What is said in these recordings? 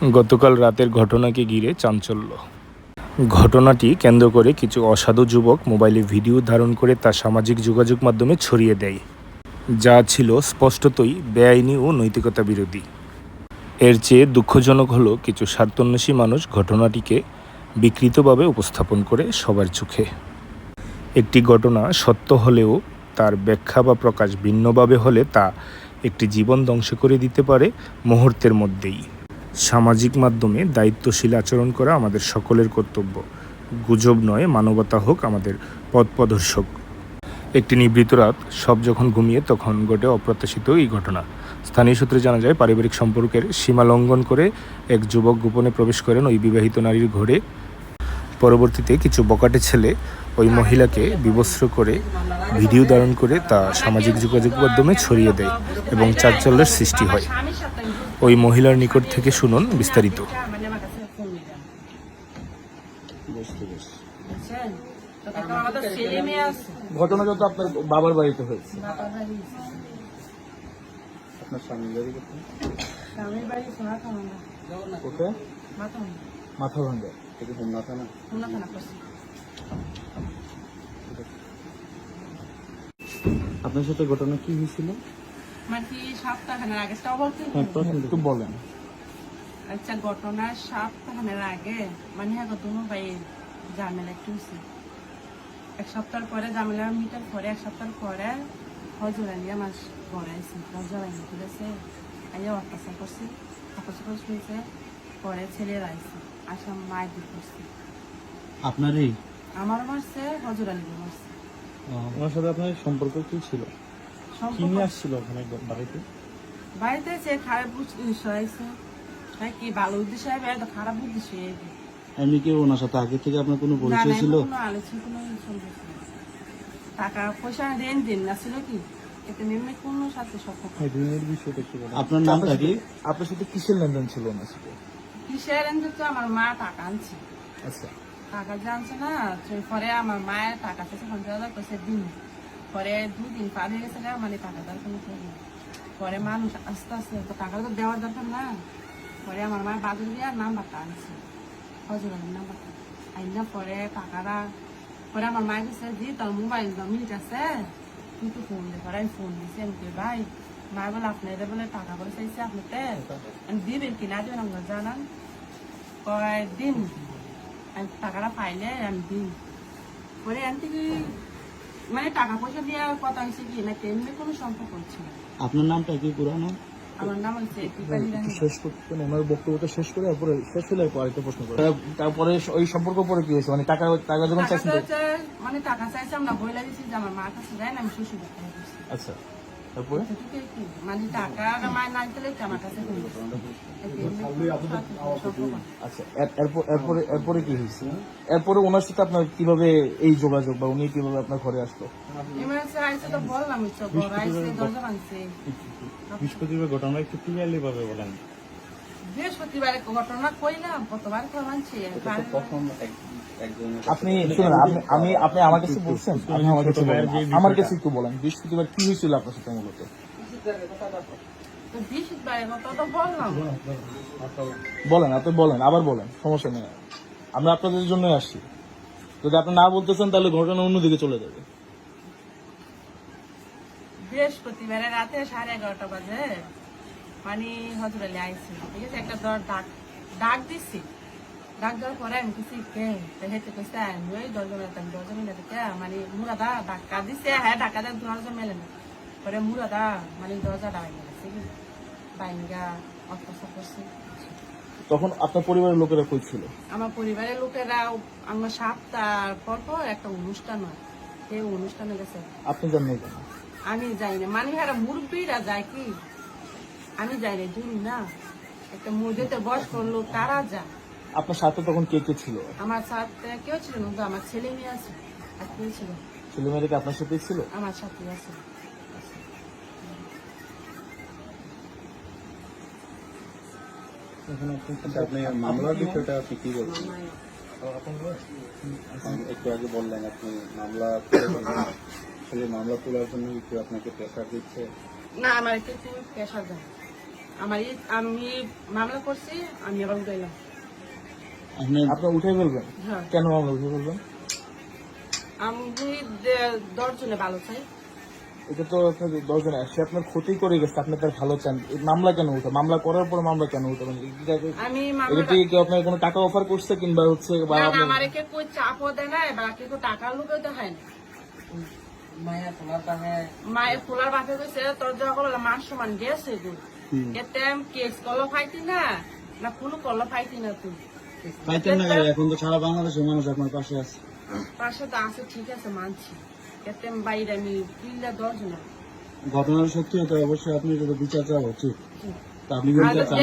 গতকাল রাতের ঘটনাকে ঘিরে চাঞ্চল্য। ঘটনাটি কেন্দ্র করে কিছু অসাধু যুবক মোবাইলে ভিডিও ধারণ করে তা সামাজিক যোগাযোগ মাধ্যমে ছড়িয়ে দেয়, যা ছিল স্পষ্টতই বেআইনি ও নৈতিকতা বিরোধী। এর চেয়ে দুঃখজনক হলো কিছু স্বার্থান্বেষী মানুষ ঘটনাটিকে বিকৃতভাবে উপস্থাপন করে সবার চোখে। একটি ঘটনা সত্য হলেও তার ব্যাখ্যা বা প্রকাশ ভিন্নভাবে হলে তা একটি জীবন ধ্বংস করে দিতে পারে মুহূর্তের মধ্যেই। সামাজিক মাধ্যমে দায়িত্বশীল আচরণ করা আমাদের সকলের কর্তব্য। গুজব নয়, মানবতা হোক আমাদের পথপ্রদর্শক। একটি নিভৃত রাত, সব যখন ঘুমিয়ে তখন ঘটে অপ্রত্যাশিত এই ঘটনা। স্থানীয় সূত্রে জানা যায়, পারিবারিক সম্পর্কের সীমা লঙ্ঘন করে এক যুবক গোপনে প্রবেশ করেন ওই বিবাহিত নারীর ঘরে। পরবর্তীতে কিছু বকাটে ছেলে ওই মহিলাকে বিবস্ত্র করে ভিডিও ধারণ করে তা সামাজিক যোগাযোগ মাধ্যমে ছড়িয়ে দেয় এবং চাঞ্চল্যের সৃষ্টি হয়। ওই মহিলার নিকট থেকে শুনুন বিস্তারিত। ঘটনাটা তো আপনার বাবার বাড়িতে হয়েছে। আপনার স্বামীর বাড়ি কোথায়? কোথায়? মাথা ভাঙ্গা। আপনার সাথে ঘটনা কি হয়েছিল? একটু বলেন। আচ্ছা, ঘটনা সপ্তাহের আগে মানে দুনো ভাই ঝামেলা একটু হয়েছে। এক সপ্তাহ পরে ঝামেলা মিটার পরে এক সপ্তাহ পরে হজুরা নিয়ে আমার ঘরে আইসি। হজুরা নিয়ে ঠিক আছে, আইয়া অত্যাচার করছি, অত্যাচার শুয়েছে। পরে ছেলেরা আইসি, আসা মায়ের দিক করছি। আপনারই? আমারও মারছে, হজুরা নিয়ে মারছে। ওনার সাথে আপনার সম্পর্ক কি ছিল? কি নিয়ে আসছিল ওখানে বাড়িতে? বাড়িতে যে খারাপ উদ্দেশ্য হয়েছে, কি ভালো উদ্দেশ্য হবে, খারাপ উদ্দেশ্য। এমনি কি ওনার সাথে আগে থেকে আপনার কোনো পরিচয় ছিল? টাকা পয়সা রেন দিন না ছিল কি, এতে মেমে কোনো সাথে সম্পর্ক। আপনার নামটা কি? আপনার সাথে কিসের লেনদেন ছিল ওনার সাথে? কিসের লেনদেন? তো আমার মা টাকা আনছে। আচ্ছা, টাকা জানছে না, পরে আমার মায়ের টাকা চাইছে 50,000 পয়সা দিন। পরে 2 দিন পার হয়ে গেছে, মানে টাকা দেওয়ার কোনো প্রয়োজন। পরে মানুষ আস্তে আস্তে টাকা তো দেওয়ার দরকার না। পরে আমার মায়ের বাজার দিয়ে নাম্বারটা আনছে, হজুরের নাম্বারটা আইনা। পরে টাকাটা পরে আমার মায়ের কাছে যে তোর মোবাইল মিনিট আছে, কিন্তু ফোন দিয়ে পরে আমি ফোন দিচ্ছি। আমি ভাই মায় বলে আপনাদের বলে টাকা করে চাইছে, আপনাতে দিবেন কিনা দেবেন আমরা জানান। কয়েকদিন আমি টাকাটা পাইলে আমি দিন। পরে এন থেকে মানে টাকা পয়সা দেওয়ার কথা হয়েছে কি না, তেমনি কোনো সম্পর্ক হচ্ছে না। আপনার নামটা কি পুরানো? আমার নাম হচ্ছে শেষ করতে ওনার বক্তব্যটা শেষ করে তারপরে শেষ হলে আরেকটা প্রশ্ন করে। তারপরে ওই সম্পর্ক পরে কি হয়েছে? মানে টাকা টাকা যখন চাইছেন, মানে টাকা চাইছে, আমরা বইলা দিচ্ছি যে আমার মার কাছে যায় না, আমি শ্বশুর বাড়ি করছি। আচ্ছা, তারপরে মানে টাকা মায়ের না দিলে আমার কাছে আচ্ছা, এরপরে কি হয়েছে? এরপরে ওনার সাথে আপনার কিভাবে এই যোগাযোগ, বা উনি কিভাবে আপনার ঘরে আসলো? তো বললাম দরজা ভাঙছে। বৃহস্পতিবার ঘটনা একটু ক্লিয়ারলি ভাবে বলেন। বৃহস্পতিবারে ঘটনা কইলাম, কতবার ভাঙছে। আপনি শুনুন, আপনি আমার কাছে বলছেন, আমার কাছে একটু বলেন বৃহস্পতিবার কি হয়েছিল আপনার সাথে মূলত? বলেন, আপনি বলেন, আবার বলেন, সমস্যা নেই। আমরা আপনাদের জন্য আসছি। যদি আপনি না বলতেছেন তাহলে ঘটনা অন্যদিকে চলে যাবে। বৃহস্পতিবারে রাতে 11:30 বাজে মানে হজুরালি আইসি, ঠিক আছে। একটা ডাক দিচ্ছি, ডাক দেওয়ার পরে আমি কিছু হেঁটে কইছে আমি ওই দরজা মিলে দেখে মানে মুরাদা ধাক্কা দিচ্ছে। হ্যাঁ, ধাক্কা দেয়, দরজা মেলে না। পরে মুরাদা মানে দরজা ডাঙা গেছে, বাইঙ্গা অত্যাচার করছে। তখন আপনার পরিবারের লোকেরা কই ছিল? আমার পরিবারের লোকেরা আমার সপ্তাহ পর পর একটা অনুষ্ঠান হয়, সেই অনুষ্ঠানে গেছে। আপনি জানেন কেন? আমি যাই না, মানে মুরব্বীরা যায় কি, আমি যাই না, জুনি না। একটা মুরগিতে বয়স্ক লোক তারা যায়। আপনার সাথে তখন কে কে ছিল? আমার সাথে কেউ ছিল না, আমার ছেলে মেয়ে আছে। আর কেউ ছিল? ছেলে মেয়েরা কি আপনার সাথেই ছিল? আমার সাথে আছে। আপনি মামলার বিষয়টা আপনি কি বলছেন? একটু আগে বললেন আপনি মামলা মামলা তোলার জন্য একটু আপনাকে প্রেশার দিচ্ছে। না, আমার একটু প্রেশার দেয়। আমি মামলা করছি, আমি আবার উঠাইলাম। আপনি আপনি উঠে ফেলবেন? হ্যাঁ, কেন মামলা উঠে ফেলবেন? আমি 10 জনে ভালো চাই। এটা তো আপনার 10 জন সে আপনার ক্ষতি করে গেছে, আপনি তার ভালো চান, এই মামলা কেন উঠে? মামলা করার পর মামলা কেন উঠে? মানে আমি এটা মামলা কি কেউ আপনার কোনো টাকা অফার করছে কিংবা হচ্ছে বা না, আপনার- আমার কে কই চাপও দেয় না, বা কেউ টাকার লোকেও তো হয় না। মায়ের ফুলার বাপে কইছে তোর যখন মান সমান গেছে গো, এতে কেস করলো ফাইতি না, না কোনো করলো ফাইতি না তুই পাইতেন না কেন? এখন তো সারা বাংলাদেশের মানুষ আপনার পাশে আছে। পাশে তো আছে, ঠিক আছে মানছি, এতে বাইরে আমি কিনলে 10 জন। ঘটনার সত্যি হতে অবশ্যই আপনি যদি বিচার চাওয়া উচিত। তা আপনি কি বিচার চান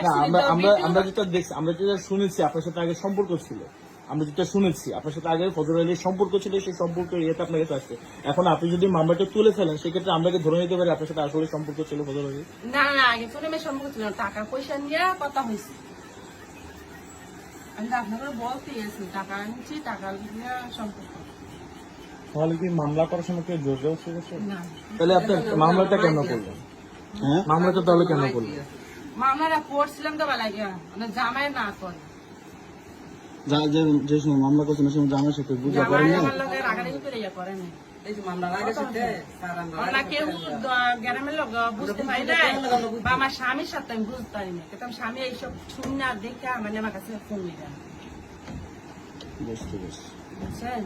না? না, আমরা যেটা দেখছি, আমরা যেটা শুনেছি আপনার সাথে আগে সম্পর্ক ছিল, আমরা যেটা শুনেছি আপনার সাথে আগে ফজর আলীর সম্পর্ক ছিল, সেই সম্পর্কের ইয়েতে আপনার কাছে আসছে। এখন আপনি যদি মামলাটা তুলে ফেলেন সেক্ষেত্রে আমরা কি ধরে নিতে পারি আপনার সাথে আসলে সম্পর্ক ছিল ফজর আলী? না না, আগে তো মেয়ে সম্পর্ক ছিল না, টাকা পয়সা নিয়ে কথা হয়েছে। আমি তো আপনাকে বলতে গেছি টাকা আনছি, টাকা নিয়ে সম্পর্ক। তাহলে কি মামলা করার সময় কেউ জোর জবরদস্তি করছে? না, তাহলে আপনার মামলাটা কেন করলেন? হ্যাঁ, মামলাটা তাহলে কেন করলেন? মামলাটা করছিলাম তো লাগে, মানে জামাই না করে, যে সময় মামলা করছেন সে সময় জামার সাথে বুঝা জামাই করেন না? আমার লোকের রাগারাগি করে ইয়ে করে না। না কেউ গ্রামের লোক বুঝতে পারি না, বা আমার স্বামীর সাথে আমি বুঝতে পারি না, কিন্তু আমার স্বামী এইসব শুনে আর দেখে মানে আমার কাছে ফোন নিয়ে যান, বুঝতে পারছি। বুঝছেন?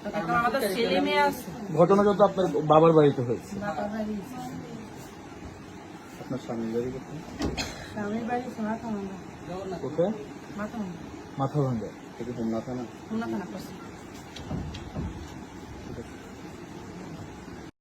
তো এখন আমাদের ছেলে মেয়ে আছে, ঘটনাটা তো আপনার বাবার বাড়িতে হয়েছে। বাবার বাড়ি আছে। আপনার স্বামী বাড়ি কোথায়? স্বামীর বাড়ি মাথা ভাঙা, কোথায়? মাথা ভাঙা, মাথা ভাঙ্গা। এটা হোমনা থানা। খুলনা থানা করছে।